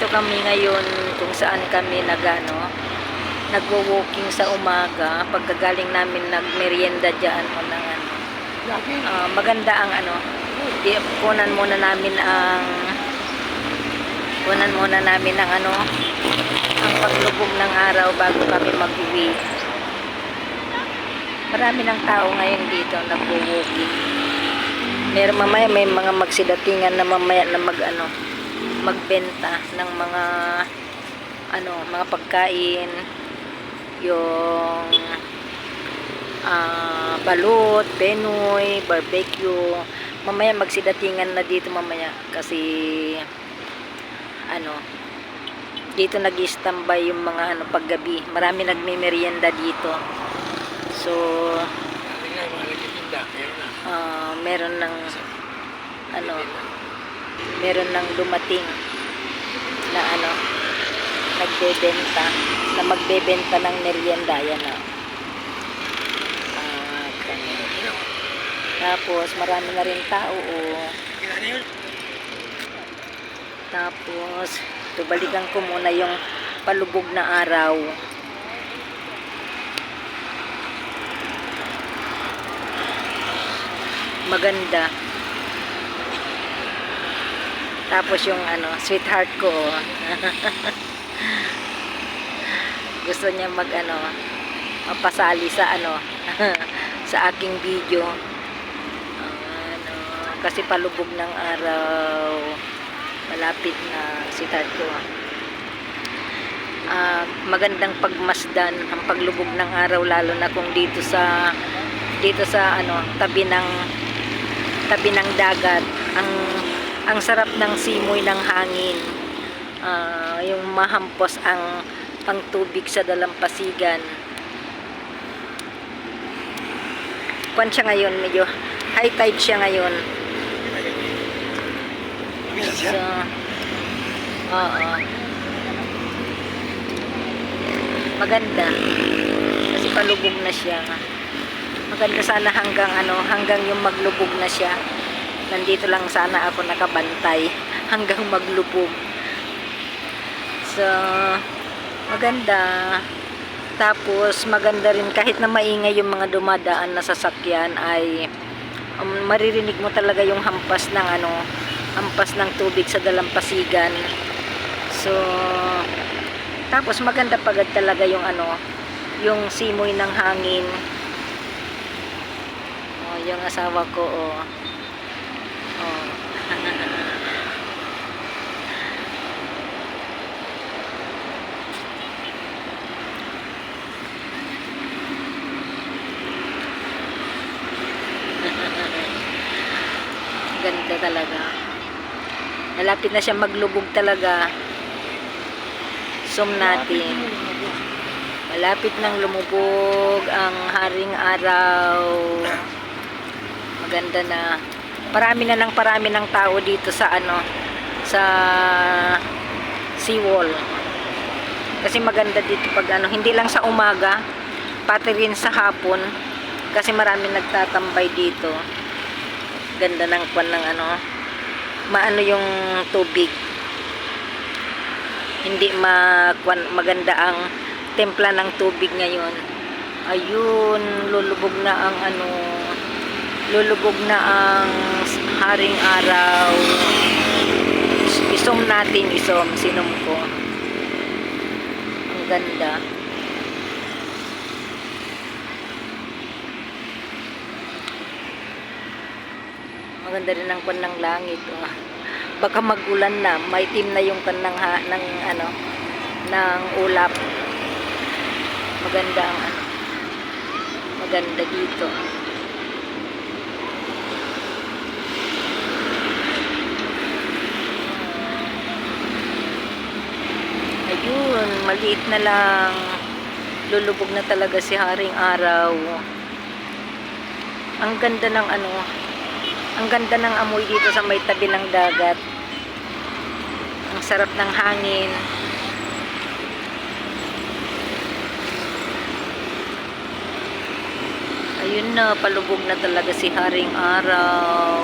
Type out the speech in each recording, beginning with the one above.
kami ngayon kung saan kami nagwo-walking sa umaga pagkagaling namin nagmerienda diyan o ng maganda ang kunan muna namin ang ang paglubog ng araw bago kami mag-uwi. Marami ng tao ngayon dito nagwo-walking. Mamaya may mga magsidatingan na mamaya na magbenta ng mga mga pagkain, yung balut, penoy, barbecue. Mamaya magsidatingan na dito mamaya kasi dito nag-standby yung mga paggabi. Marami nagme-merienda dito. So meron ng dumating na magbebenta ng merienda yan tapos marami na rin tao tapos balikan ko muna yung palubog na araw. Maganda. Tapos yung sweetheart ko gusto niya mapasali sa sa aking video. Kasi palubog ng araw. Malapit na sweetheart ko. Magandang pagmasdan ang paglubog ng araw lalo na kung dito sa tabi ng dagat. Ang sarap ng simoy ng hangin. Yung mahampos ang pangtubig sa dalampasigan. Kwan siya ngayon, medyo high tide siya ngayon. So, maganda. Kasi palubog na siya. Maganda sana hanggang yung maglubog na siya. Nandito lang sana ako nakabantay hanggang maglubog. So, maganda. Tapos, maganda rin kahit na maingay yung mga dumadaan na sasakyan ay maririnig mo talaga yung hampas ng tubig sa dalampasigan. So, tapos maganda pagad talaga yung yung simoy ng hangin. Yung asawa ko ganda talaga. Malapit na siya maglubog talaga. Zoom natin. Malapit nang lumubog ang haring araw. Maganda na. Parami ng tao dito sa sa seawall. Kasi maganda dito pag hindi lang sa umaga, pati rin sa hapon kasi marami nagtatambay dito. Ganda ng kwan ng maano yung tubig. Hindi maganda ang templa ng tubig ngayon. Ayun, lulubog na ang haring araw. Isom natin, sinom ko. Ang ganda. Maganda rin ang kwan ng langit. Baka magulan na, maitim na yung kanang ng ulap. Maganda ang maganda dito. Ayun, maliit na lang. Lulubog na talaga si haring araw. Ang ganda ng ang ganda ng amoy dito sa may tabi ng dagat. Ang sarap ng hangin. Ayun na, palubog na talaga si haring araw.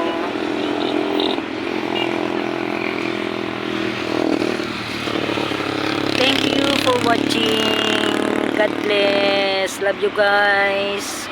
for watching. God bless. Love you guys.